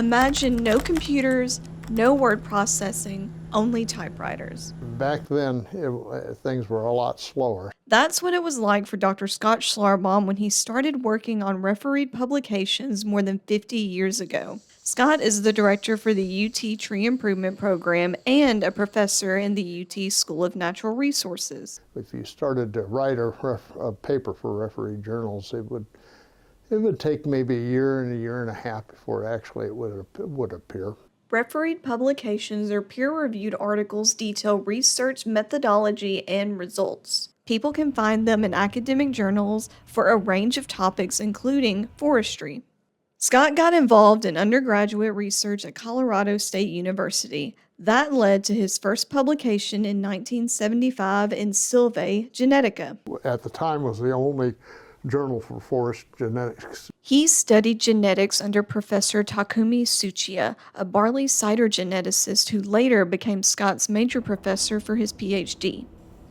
Imagine no computers, no word processing, only typewriters. Back then, things were a lot slower. That's what it was like for Dr. Scott Schlarbaum when he started working on refereed publications more than 50 years ago. Scott is the director for the UT Tree Improvement Program and a professor in the UT School of Natural Resources. If you started to write a paper for referee journals, it would take maybe a year and a half before actually it would appear. Refereed publications are peer-reviewed articles detail research methodology and results. People can find them in academic journals for a range of topics including forestry. Scott got involved in undergraduate research at Colorado State University. That led to his first publication in 1975 in Sylvae Genetica. At the time, was the only journal for forest genetics. He studied genetics under Professor Takumi Tsuchiya, a barley cider geneticist who later became Scott's major professor for his PhD.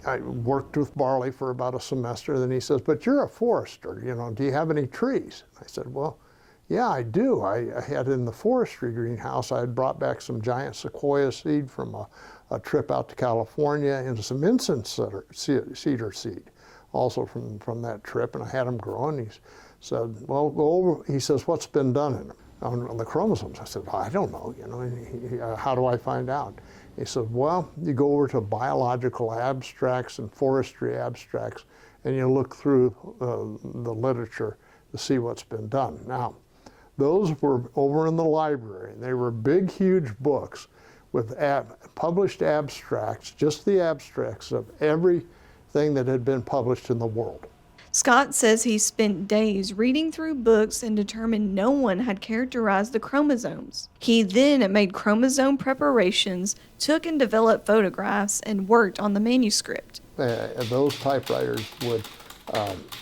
I worked with barley for about a semester, then he says, "But you're a forester, do you have any trees?" I said, "Well, yeah, I do. I had in the forestry greenhouse, I had brought back some giant sequoia seed from a trip out to California and some incense cedar seed, also from that trip, and I had them growing." He said, "Well, go over." He says, "What's been done in them on the chromosomes?" I said, "Well, I don't know. How do I find out?" He said, "Well, you go over to biological abstracts and forestry abstracts, and you look through the literature to see what's been done." Now, those were over in the library, and they were big, huge books with published abstracts, just the abstracts of everything that had been published in the world. Scott says he spent days reading through books and determined no one had characterized the chromosomes. He then made chromosome preparations, took and developed photographs, and worked on the manuscript. Those typewriters would,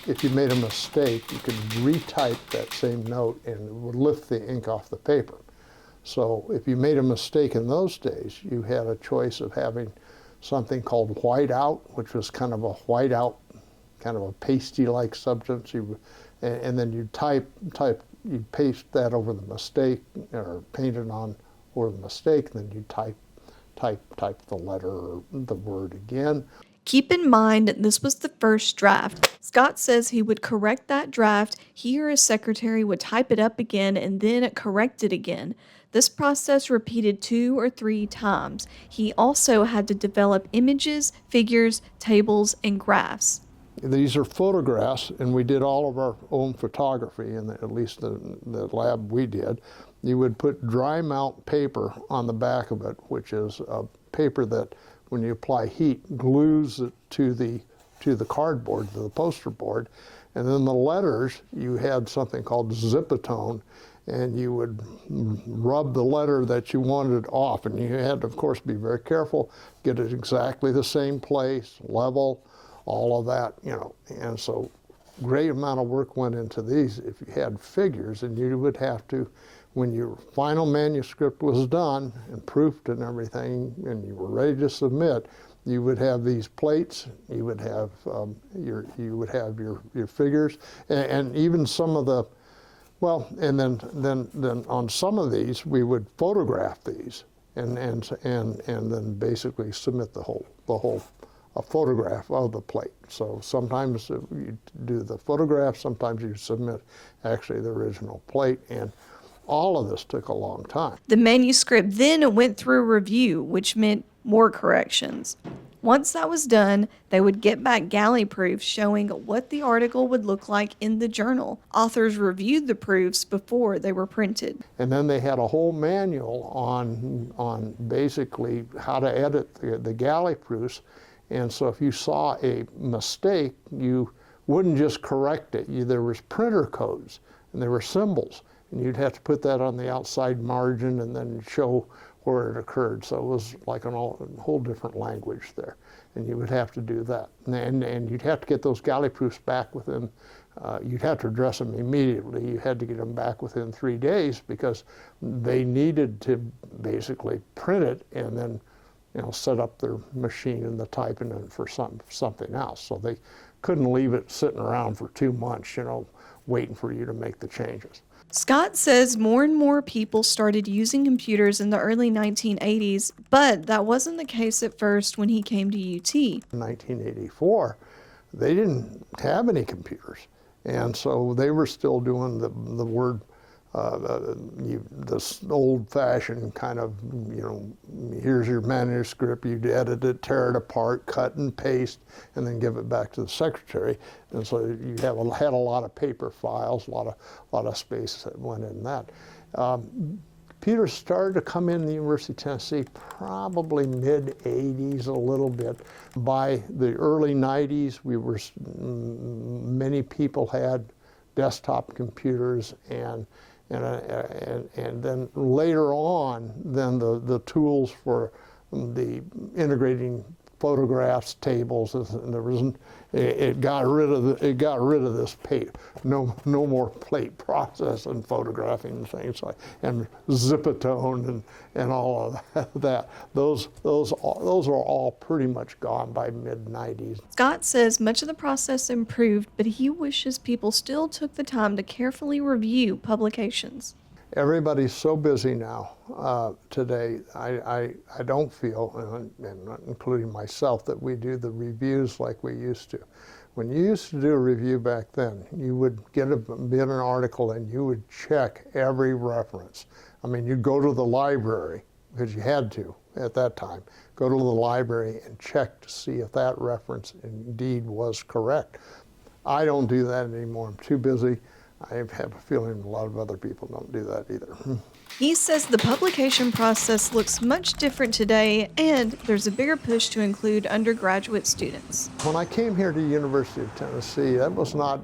if you made a mistake, you could retype that same note and it would lift the ink off the paper. So if you made a mistake in those days, you had a choice of having something called whiteout, which was kind of a whiteout, kind of a pasty-like substance. And then you you paste that over the mistake or paint it on over the mistake, and then you type the letter or the word again. Keep in mind this was the first draft. Scott says he would correct that draft, he or his secretary would type it up again and then correct it again. This process repeated 2 or 3 times. He also had to develop images, figures, tables, and graphs. These are photographs, and we did all of our own photography, at least the lab we did. You would put dry mount paper on the back of it, which is a paper that, when you apply heat, glues it to the cardboard, to the poster board. And then the letters, you had something called zipatone, and you would rub the letter that you wanted off. And you had to, of course, be very careful, get it exactly the same place, level, all of that, And so great amount of work went into these. If you had figures, and you would have to, when your final manuscript was done and proofed and everything, and you were ready to submit, you would have these plates. You would have your figures, and even some of the, and then on some of these we would photograph these, and then basically submit the whole a photograph of the plate. So sometimes you do the photograph, sometimes you submit actually the original plate, and all of this took a long time. The manuscript then went through review, which meant more corrections. Once that was done, they would get back galley proofs showing what the article would look like in the journal. Authors reviewed the proofs before they were printed. And then they had a whole manual on basically how to edit the galley proofs. And so if you saw a mistake, you wouldn't just correct it. There was printer codes, and there were symbols, and you'd have to put that on the outside margin and then show where it occurred. So it was like a whole different language there, and you would have to do that. And you'd have to get those galley proofs back within, you'd have to address them immediately. You had to get them back within 3 days because they needed to basically print it and then set up their machine and the typing and for something else. So they couldn't leave it sitting around for 2 months, waiting for you to make the changes. Scott says more and more people started using computers in the early 1980s, but that wasn't the case at first when he came to UT. In 1984, they didn't have any computers. And so they were still doing the word, this old-fashioned kind of, here's your manuscript, you edit it, tear it apart, cut and paste, and then give it back to the secretary. And so you had a lot of paper files, a lot of space that went in that. Computers started to come in the University of Tennessee probably mid-'80s a little bit. By the early '90s, many people had desktop computers, and then later on, then the tools for the integrating photographs, tables, and it got rid of this paper. No more plate processing, photographing things like, and zipatone and all of that. Those are all pretty much gone by mid-'90s. Scott says much of the process improved, but he wishes people still took the time to carefully review publications. Everybody's so busy now today. I don't feel, and including myself, that we do the reviews like we used to. When you used to do a review back then, you would get an article and you would check every reference. I mean, you'd go to the library, because you had to at that time, go to the library and check to see if that reference indeed was correct. I don't do that anymore. I'm too busy. I have a feeling a lot of other people don't do that either. He says the publication process looks much different today, and there's a bigger push to include undergraduate students. When I came here to the University of Tennessee, that was not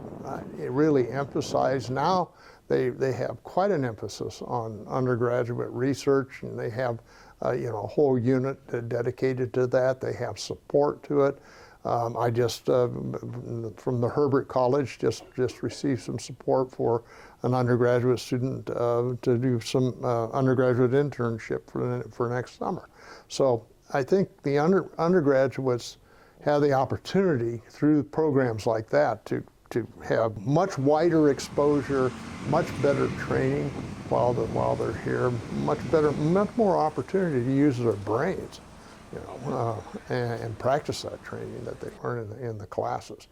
really emphasized. Now they have quite an emphasis on undergraduate research, and they have a whole unit dedicated to that. They have support to it. I just, from the Herbert College, just received some support for an undergraduate student to do some undergraduate internship for next summer. So I think the undergraduates have the opportunity through programs like that to have much wider exposure, much better training while they're here, much more opportunity to use their brains. And practice that training that they learn in the classes.